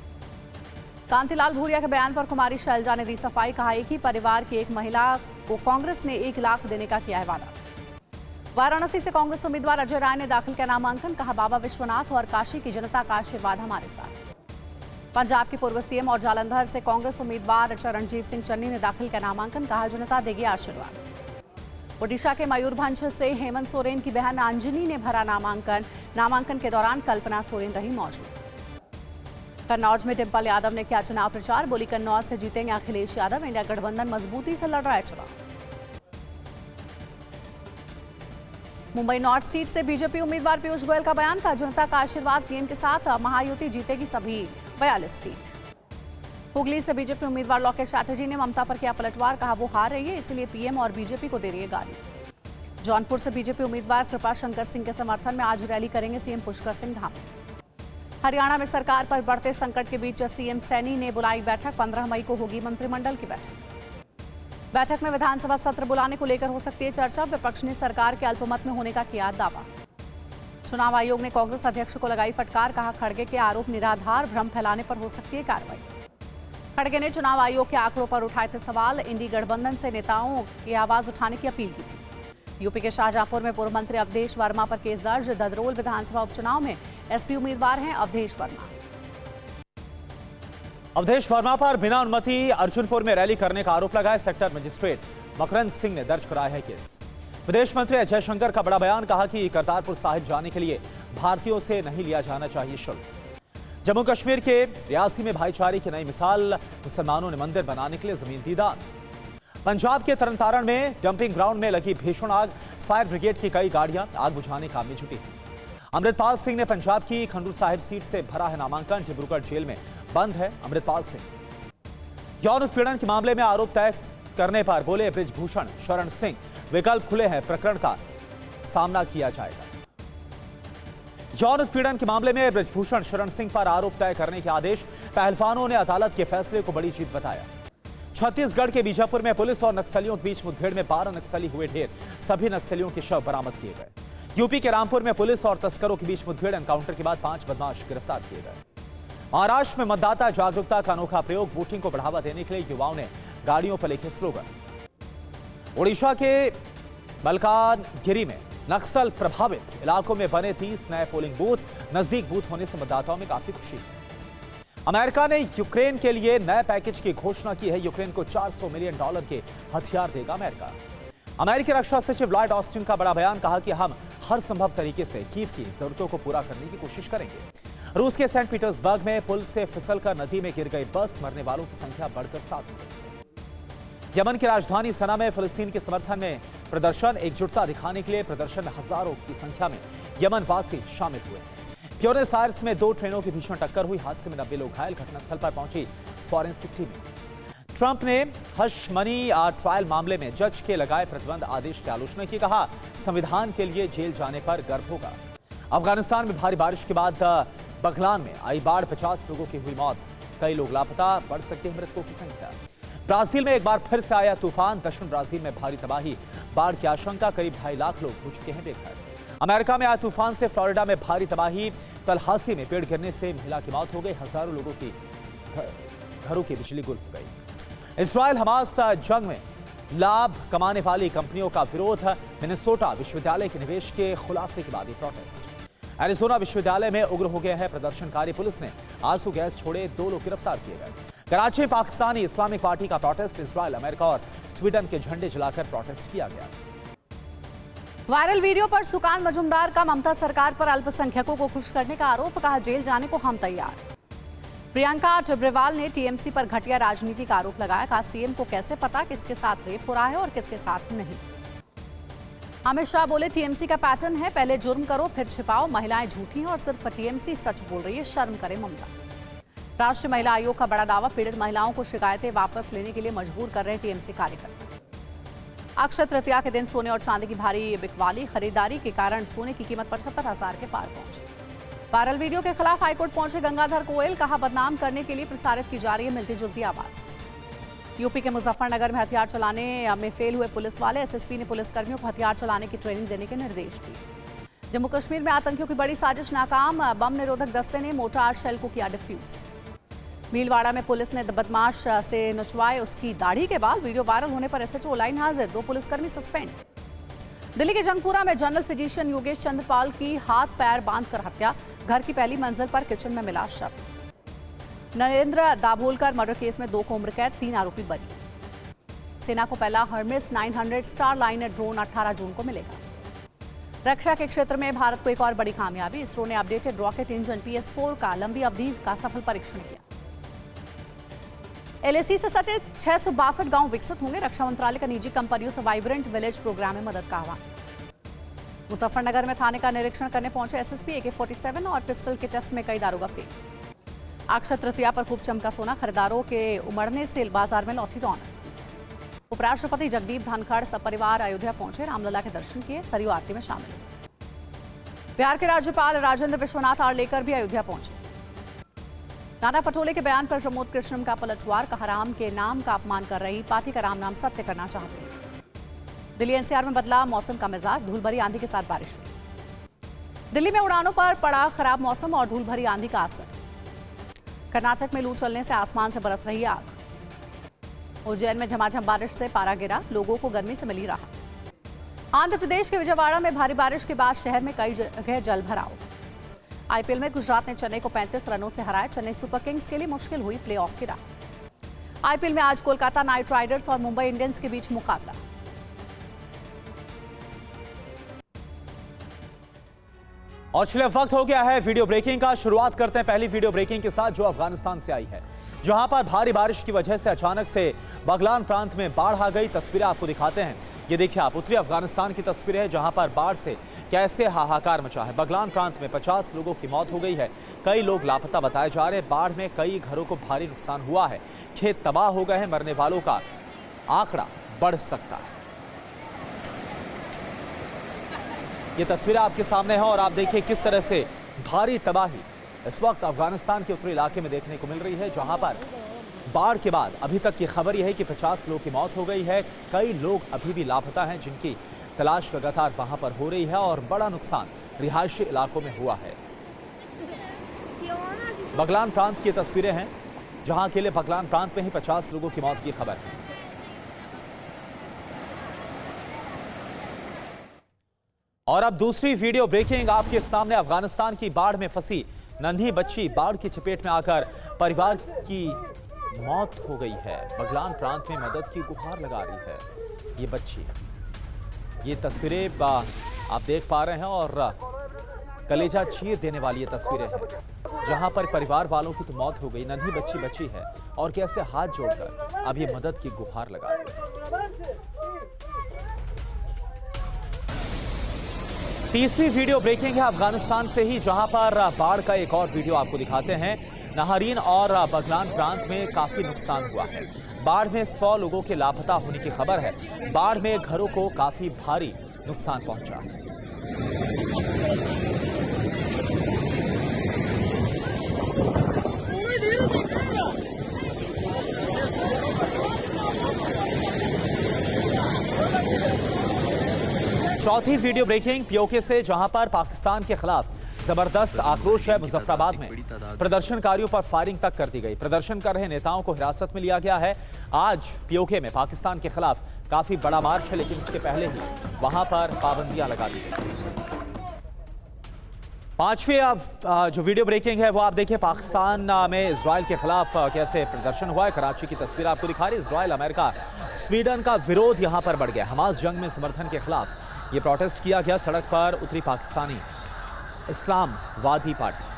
कांतिलाल भूरिया के बयान पर कुमारी शैलजा ने दी सफाई, कहा एक ही परिवार की एक महिला को कांग्रेस ने 1 लाख देने का किया है वादा। वाराणसी से कांग्रेस उम्मीदवार अजय राय ने दाखिल किया नामांकन, कहा बाबा विश्वनाथ और काशी की जनता का आशीर्वाद हमारे साथ। पंजाब के पूर्व CM और जालंधर से कांग्रेस उम्मीदवार चरणजीत सिंह चन्नी ने दाखिल किया नामांकन, कहा जनता देगी आशीर्वाद। ओडिशा के मयूरभंज से हेमंत सोरेन की बहन अंजनी ने भरा नामांकन के दौरान कल्पना सोरेन रही मौजूद। कन्नौज में डिंपल यादव ने किया चुनाव प्रचार, बोली कन्नौज से जीतेंगे अखिलेश यादव, इंडिया गठबंधन मजबूती से लड़ रहा है चुनाव। मुंबई नॉर्थ सीट से बीजेपी उम्मीदवार पीयूष गोयल का बयान, का जनता का आशीर्वाद पीएम के साथ महायुति जीतेगी सभी 42 सीट। हुगली से बीजेपी उम्मीदवार लोकेश चैटर्जी ने ममता पर किया पलटवार, कहा वो हार रही है इसलिए पीएम और बीजेपी को दे रही है गाली। जौनपुर से बीजेपी उम्मीदवार कृपा शंकर सिंह के समर्थन में आज रैली करेंगे सीएम पुष्कर सिंह धामी। हरियाणा में सरकार पर बढ़ते संकट के बीच सीएम सैनी ने बुलाई बैठक, 15 मई को होगी मंत्रिमंडल की बैठक में विधानसभा सत्र बुलाने को लेकर हो सकती है चर्चा, विपक्ष ने सरकार के अल्पमत में होने का किया दावा। चुनाव आयोग ने कांग्रेस अध्यक्ष को लगाई फटकार, कहा खड़गे के आरोप निराधार, भ्रम फैलाने पर हो सकती है कार्रवाई। खड़गे ने चुनाव आयोग के आंकड़ों पर उठाए थे सवाल, इंडी गठबंधन से नेताओं की आवाज उठाने की अपील की थी। यूपी के शाहजहांपुर में पूर्व मंत्री अवधेश वर्मा पर केस दर्ज, ददरोल विधानसभा उपचुनाव में एसपी उम्मीदवार हैं अवधेश वर्मा। अवधेश वर्मा पर बिना अनुमति अर्जुनपुर में रैली करने का आरोप लगाया सेक्टर मजिस्ट्रेट मकरंद सिंह ने दर्ज कराया है केस। विदेश मंत्री अजय शंकर का बड़ा बयान, कहा कि करतारपुर साहिब जाने के लिए भारतीयों से नहीं लिया जाना चाहिए शुल्क। जम्मू कश्मीर के रियासी में भाईचारे की नई मिसाल, मुसलमानों ने मंदिर बनाने के लिए जमीन दी दान। पंजाब के तरनतारण में डंपिंग ग्राउंड में लगी भीषण आग, फायर ब्रिगेड की कई गाड़ियां आग बुझाने काम में जुटी। अमृतपाल सिंह ने पंजाब की खंडूर साहिब सीट से भरा है नामांकन, डिब्रूगढ़ जेल में बंद है अमृतपाल सिंह। यौन उत्पीड़न के मामले में आरोप तय करने पर बोले बृजभूषण शरण सिंह, विकल्प खुले हैं, प्रकरण का सामना किया जाएगा। यौन उत्पीड़न के मामले में बृजभूषण शरण सिंह पर आरोप तय करने के आदेश, पहलवानों ने अदालत के फैसले को बड़ी जीत बताया। छत्तीसगढ़ के बीजापुर में पुलिस और नक्सलियों के बीच मुठभेड़ में 12 नक्सली हुए ढेर, सभी नक्सलियों के शव बरामद किए गए। यूपी के रामपुर में पुलिस और तस्करों के बीच मुठभेड़, एनकाउंटर के बाद 5 बदमाश गिरफ्तार किए गए। महाराष्ट्र में मतदाता जागरूकता का अनोखा प्रयोग, वोटिंग को बढ़ावा देने के लिए युवाओं ने गाड़ियों पर लिखे स्लोगन। ओडिशा के मलकानगिरी में नक्सल प्रभावित इलाकों में बने 30 नए पोलिंग बूथ, नजदीक बूथ होने से मतदाताओं में काफी खुशी है। अमेरिका ने यूक्रेन के लिए नए पैकेज की घोषणा की है, यूक्रेन को $400 मिलियन के हथियार देगा अमेरिका। अमेरिकी रक्षा सचिव लॉयड ऑस्टिन का बड़ा बयान, कहा कि हम हर संभव तरीके से कीव की जरूरतों को पूरा करने की कोशिश करेंगे। रूस के सेंट पीटर्सबर्ग में पुल से फिसलकर नदी में गिर गई बस, मरने वालों की संख्या बढ़कर 7 हो गई। यमन की राजधानी सना में फिलिस्तीन के समर्थन में प्रदर्शन, एकजुटता दिखाने के लिए प्रदर्शन में हजारों की संख्या में यमनवासी शामिल हुए। ब्यूनस आयर्स में 2 ट्रेनों की भीषण टक्कर हुई, हादसे में 90 लोग घायल, घटनास्थल पर पहुंची फॉरेंसिक टीम। ट्रंप ने हश मनी ट्रायल मामले में जज के लगाए प्रतिबंध आदेश की आलोचना की, कहा संविधान के लिए जेल जाने पर गर्व होगा। अफगानिस्तान में भारी बारिश के बाद बगलान में आई बाढ़, 50 लोगों की हुई मौत, कई लोग लापता, बढ़ सकती है मृतकों की संख्या। ब्राजील में एक बार फिर से आया तूफान, दक्षिण ब्राजील में भारी तबाही, बाढ़ की आशंका, करीब 2.5 लाख लोग हो चुके हैं बेघर। अमेरिका में आया तूफान से फ्लोरिडा में भारी तबाही, तलहासी में पेड़ गिरने से महिला की मौत हो गई, हजारों लोगों की घरों की बिजली गुल हो गई। इजराइल हमास जंग में लाभ कमाने वाली कंपनियों का विरोध, मिनेसोटा विश्वविद्यालय के निवेश के खुलासे के बाद ये प्रोटेस्ट। एरिजोना विश्वविद्यालय में उग्र हो गए हैं प्रदर्शनकारी, पुलिस ने आंसू गैस छोड़े, 2 लोग गिरफ्तार किए गए। कराची पाकिस्तानी इस्लामिक पार्टी का प्रोटेस्ट, इजराइल, अमेरिका और स्वीडन के झंडे जलाकर प्रोटेस्ट किया गया। वायरल वीडियो पर सुकान मजूमदार का ममता सरकार पर अल्पसंख्यकों को खुश करने का आरोप, कहा जेल जाने को हम तैयार। प्रियंका टिब्रेवाल ने टीएमसी पर घटिया राजनीति का आरोप लगाया, कहा सीएम को कैसे पता किसके साथ रेप हो रहा है और किसके साथ नहीं। अमित शाह बोले टीएमसी का पैटर्न है, पहले जुर्म करो फिर छिपाओ, महिलाएं झूठी हैं और सिर्फ टीएमसी सच बोल रही है, शर्म करे ममता। राष्ट्रीय महिला आयोग का बड़ा दावा, पीड़ित महिलाओं को शिकायतें वापस लेने के लिए मजबूर कर रहे टीएमसी कार्यकर्ता। अक्षय तृतीया के दिन सोने और चांदी की भारी बिकवाली, खरीदारी के कारण सोने की कीमत 75,000 के पार पहुंची। वायरल वीडियो के खिलाफ हाईकोर्ट पहुंचे गंगाधर कोयल, कहा बदनाम करने के लिए प्रसारित की जा रही है मिलती जुलती आवाज। यूपी के मुजफ्फरनगर में हथियार चलाने में फेल हुए पुलिस वाले, एसएसपी ने पुलिसकर्मियों को हथियार चलाने की ट्रेनिंग देने के निर्देश दिए। जम्मू कश्मीर में आतंकियों की बड़ी साजिश नाकाम, बम निरोधक दस्ते ने मोर्टार शेल को किया डिफ्यूज। भीलवाड़ा में पुलिस ने बदमाश से नचवाए उसकी दाढ़ी के बाल, वीडियो वायरल होने पर एसएचओ लाइन हाजिर, 2 पुलिसकर्मी सस्पेंड। दिल्ली के जंगपुरा में जनरल फिजिशियन योगेश चंद्रपाल की हाथ पैर बांधकर हत्या, घर की पहली मंजिल पर किचन में मिला शव। नरेंद्र दाभोलकर मर्डर केस में 2 को उम्र कैद, 3 आरोपी बरी। सेना को पहला हर्मेस 900 स्टार लाइनर ड्रोन 18 जून को मिलेगा। रक्षा के क्षेत्र में भारत को एक और बड़ी कामयाबी, इसरो ने अपडेटेड रॉकेट इंजन PS4 का लंबी अवधि का सफल परीक्षण किया। LAC से सटे 662 गांव विकसित होंगे, रक्षा मंत्रालय का निजी कंपनियों से वाइब्रेंट विलेज प्रोग्राम में मदद का आह्वान। मुजफ्फरनगर में थाने का निरीक्षण करने पहुंचे एसएसपी, AK-47 और पिस्टल के टेस्ट में कई दारोगा फेल। अक्षय तृतीया पर खूब चमका सोना, खरीदारों के उमड़ने से बाजार में लौटी रौनक। उपराष्ट्रपति जगदीप धनखड़ सपरिवार अयोध्या पहुंचे, रामलला के दर्शन किए, सरयू आरती में शामिल। बिहार के राज्यपाल राजेंद्र विश्वनाथ आर्लेकर भी अयोध्या पहुंचे। नाना पटोले के बयान पर प्रमोद कृष्णम का पलटवार, कहा राम के नाम का अपमान कर रही पार्टी का राम नाम सत्य करना चाहते हैं। दिल्ली NCR में बदला मौसम का मिजाज, धूल भरी आंधी के साथ बारिश हुई। दिल्ली में उड़ानों पर पड़ा खराब मौसम और धूल भरी आंधी का असर। कर्नाटक में लू चलने से आसमान से बरस रही आग। उज्जैन में झमाझम बारिश से पारा गिरा, लोगों को गर्मी से मिली राहत। आंध्र प्रदेश के विजयवाड़ा में भारी बारिश के बाद शहर में कई जगह जल भराव। IPL में गुजरात ने चेन्नई को 35 रनों से हराया, चेन्नई सुपर किंग्स के लिए मुश्किल हुई प्लेऑफ की राह। IPL में आज कोलकाता नाइट राइडर्स और मुंबई इंडियंस के बीच मुकाबला। और चलिए वक्त हो गया है वीडियो ब्रेकिंग का। शुरुआत करते हैं पहली वीडियो ब्रेकिंग के साथ, जो अफगानिस्तान से आई है, जहां पर भारी बारिश की वजह से अचानक से बगलान प्रांत में बाढ़ आ गई। तस्वीरें आपको दिखाते हैं, ये देखिए आप, उत्तरी अफगानिस्तान की तस्वीरें हैं जहां पर बाढ़ से कैसे हाहाकार मचा है। बगलान प्रांत में 50 लोगों की मौत हो गई है, कई लोग लापता बताए जा रहे हैं। बाढ़ में कई घरों को भारी नुकसान हुआ है, खेत तबाह हो गए हैं, मरने वालों का आंकड़ा बढ़ सकता है। ये तस्वीरें आपके सामने हैं और आप देखिए किस तरह से भारी तबाही इस वक्त अफगानिस्तान के उत्तरी इलाके में देखने को मिल रही है, जहां पर बाढ़ के बाद अभी तक की खबर यह है कि 50 लोगों की मौत हो गई है। कई लोग अभी भी लापता हैं, जिनकी तलाश लगातार वहां पर हो रही है और बड़ा नुकसान रिहायशी इलाकों में हुआ है। बगलान प्रांत की तस्वीरें हैं, जहां अकेले बगलान प्रांत में ही 50 लोगों की मौत की खबर है। और अब दूसरी वीडियो ब्रेकिंग आपके सामने। अफगानिस्तान की बाढ़ में फंसी नन्ही बच्ची, बाढ़ की चपेट में आकर परिवार की मौत हो गई है। बगलान प्रांत में मदद की गुहार लगा रही है ये बच्ची। ये तस्वीरें आप देख पा रहे हैं और कलेजा चीर देने वाली ये तस्वीरें हैं, जहां पर परिवार वालों की तो मौत हो गई, नन्ही बच्ची बची है और कैसे हाथ जोड़कर अब ये मदद की गुहार लगा रही है। तीसरी वीडियो ब्रेकिंग है अफगानिस्तान से ही, जहां पर बाढ़ का एक और वीडियो आपको दिखाते हैं। नाहरीन और बगलान प्रांत में काफी नुकसान हुआ है। बाढ़ में 100 लोगों के लापता होने की खबर है। बाढ़ में घरों को काफी भारी नुकसान पहुंचा है। चौथी वीडियो ब्रेकिंग पीओके से, जहां पर पाकिस्तान के खिलाफ जबरदस्त आक्रोश है। मुजफ्फराबाद में प्रदर्शनकारियों पर फायरिंग तक कर दी गई। प्रदर्शन कर रहे नेताओं को हिरासत में लिया गया है। आज पीओके में पाकिस्तान के खिलाफ काफी बड़ा मार्च है, लेकिन इसके पहले ही वहां पर पाबंदियां लगा दी गई। पांचवी जो वीडियो ब्रेकिंग है वो आप देखिए, पाकिस्तान में इजराइल के खिलाफ कैसे प्रदर्शन हुआ है। कराची की तस्वीर आपको दिखा रही है। इजराइल, अमेरिका, स्वीडन का विरोध यहां पर बढ़ गया। हमास जंग में समर्थन के खिलाफ ये प्रोटेस्ट किया गया, सड़क पर उतरी पाकिस्तानी इस्लामवादी पार्टी।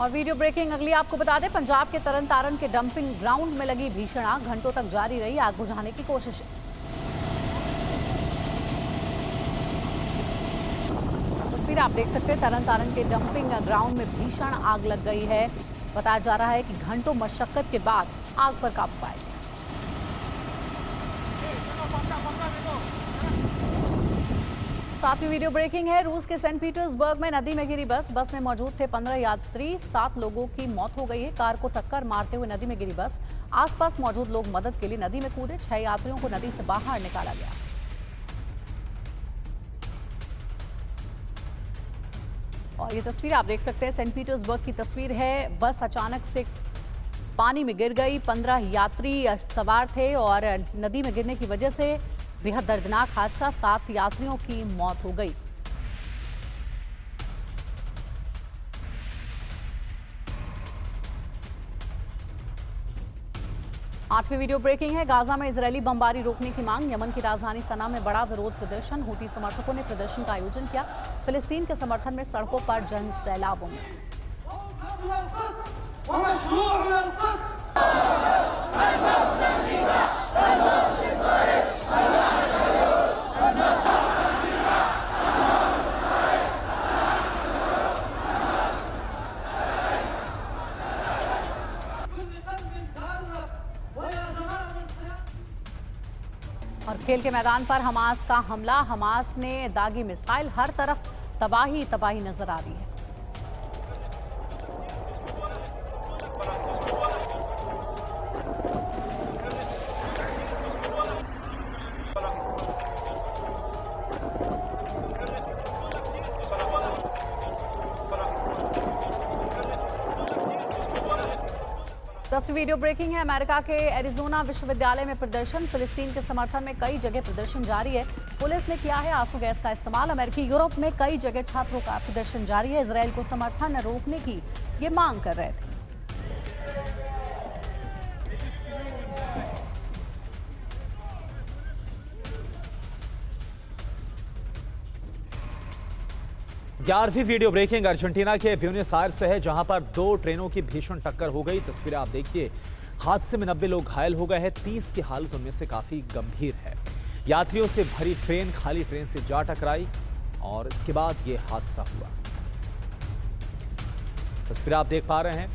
और वीडियो ब्रेकिंग अगली आपको बता दें, पंजाब के तरन तारण के डंपिंग ग्राउंड में लगी भीषण आग, घंटों तक जारी रही आग बुझाने की कोशिश। तस्वीर आप देख सकते हैं, तरन तारण के डंपिंग ग्राउंड में भीषण आग लग गई है। बताया जा रहा है कि घंटों मशक्कत के बाद आग पर काबू पाया गया। साथ ही वीडियो ब्रेकिंग है, रूस के सेंट पीटर्सबर्ग में नदी में गिरी बस में मौजूद थे 15 यात्री, 7 लोगों की मौत हो गई है। कार को टक्कर मारते हुए नदी में गिरी बस, आसपास मौजूद लोग मदद के लिए नदी में कूदे, 6 यात्रियों को नदी से बाहर निकाला गया। और ये तस्वीर आप देख सकते हैं, सेंट पीटर्सबर्ग की तस्वीर है। बस अचानक से पानी में गिर गई, 15 यात्री सवार थे और नदी में गिरने की वजह से बेहद दर्दनाक हादसा, 7 यात्रियों की मौत हो गई। आठवीं वीडियो ब्रेकिंग है, गाजा में इजरायली बमबारी रोकने की मांग, यमन की राजधानी सना में बड़ा विरोध प्रदर्शन, हूती समर्थकों ने प्रदर्शन का आयोजन किया, फिलिस्तीन के समर्थन में सड़कों पर जन सैलाब उमड़ा। और खेल के मैदान पर हमास का हमला, हमास ने दागी मिसाइल, हर तरफ तबाही तबाही नजर आ रही है। दसवीं वीडियो ब्रेकिंग है, अमेरिका के एरिजोना विश्वविद्यालय में प्रदर्शन, फिलिस्तीन के समर्थन में कई जगह प्रदर्शन जारी है। पुलिस ने किया है आंसू गैस का इस्तेमाल। अमेरिकी यूरोप में कई जगह छात्रों का प्रदर्शन जारी है, इजरायल को समर्थन रोकने की ये मांग कर रहे थे। ग्यारहवीं वीडियो ब्रेकिंग अर्जेंटीना के ब्यूनस आयर्स से है, जहां पर 2 ट्रेनों की भीषण टक्कर हो गई। तस्वीरें आप देखिए, हादसे में 90 लोग घायल हो गए हैं, 30 की हालत उनमें से काफी गंभीर है। यात्रियों से भरी ट्रेन खाली ट्रेन से जा टकराई और इसके बाद यह हादसा हुआ। तस्वीरें आप देख पा रहे हैं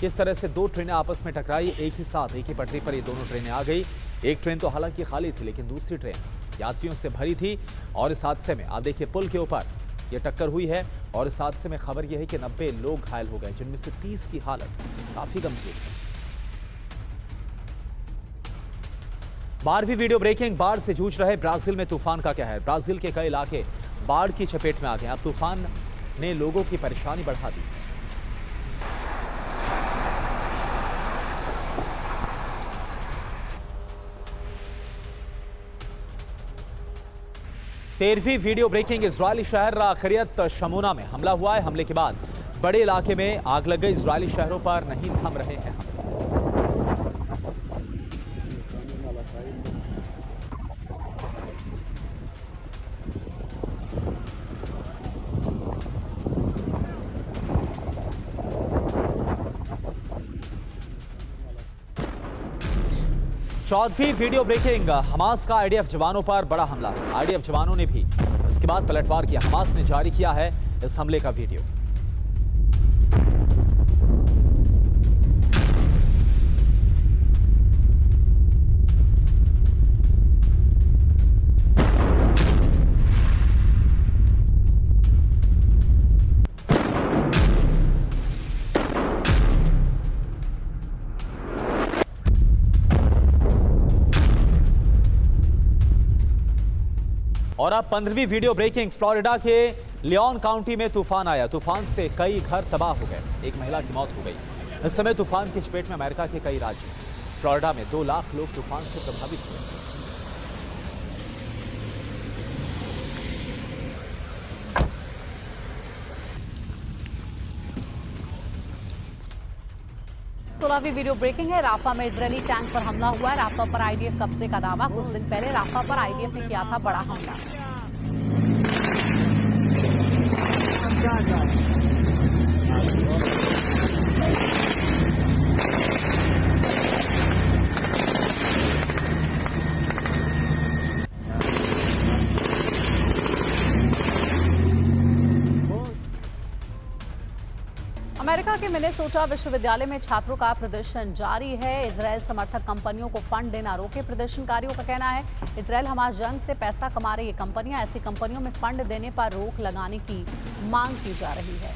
किस तरह से 2 ट्रेनें आपस में टकराई, एक ही साथ एक ही पटरी पर ये दोनों ट्रेनें आ गई। एक ट्रेन तो हालांकि खाली थी, लेकिन दूसरी ट्रेन यात्रियों से भरी थी। और इस हादसे में आप देखिए, पुल के ऊपर यह टक्कर हुई है और इस हादसे में खबर यह है कि 90 लोग घायल हो गए, जिनमें से 30 की हालत काफी गंभीर है। 12वीं वीडियो ब्रेकिंग, बाढ़ से जूझ रहे ब्राजील में तूफान का कहर, ब्राजील के कई इलाके बाढ़ की चपेट में आ गए। अब तूफान ने लोगों की परेशानी बढ़ा दी। तेरहवीं वीडियो ब्रेकिंग, इजरायली शहर खरियत शमोना में हमला हुआ है। हमले के बाद बड़े इलाके में आग लग गई। इजरायली शहरों पर नहीं थम रहे हैं हमले। चौदहवीं वीडियो ब्रेकिंग, हमास का आईडीएफ जवानों पर बड़ा हमला, आईडीएफ जवानों ने भी इसके बाद पलटवार किया। हमास ने जारी किया है इस हमले का वीडियो। और अब 15वीं वीडियो ब्रेकिंग, फ्लोरिडा के लियोन काउंटी में तूफान आया। तूफान से कई घर तबाह हो गए, एक महिला की मौत हो गई। इस समय तूफान की चपेट में अमेरिका के कई राज्य। फ्लोरिडा में 2 लाख लोग तूफान से प्रभावित हुए। 16वीं वीडियो ब्रेकिंग है। राफा में इजरायली टैंक पर हमला हुआ है। राफा पर आईडीएफ कब्जे का दावा। कुछ दिन पहले राफा पर आईडीएफ ने किया था बड़ा हमला। अमेरिका के मिनेसोटा विश्वविद्यालय में छात्रों का प्रदर्शन जारी है। इजरायल समर्थक कंपनियों को फंड देना रोके। प्रदर्शनकारियों का कहना है इजरायल हमास जंग से पैसा कमा रही है कंपनियां, ऐसी कंपनियों में फंड देने पर रोक लगाने की मांग की जा रही है।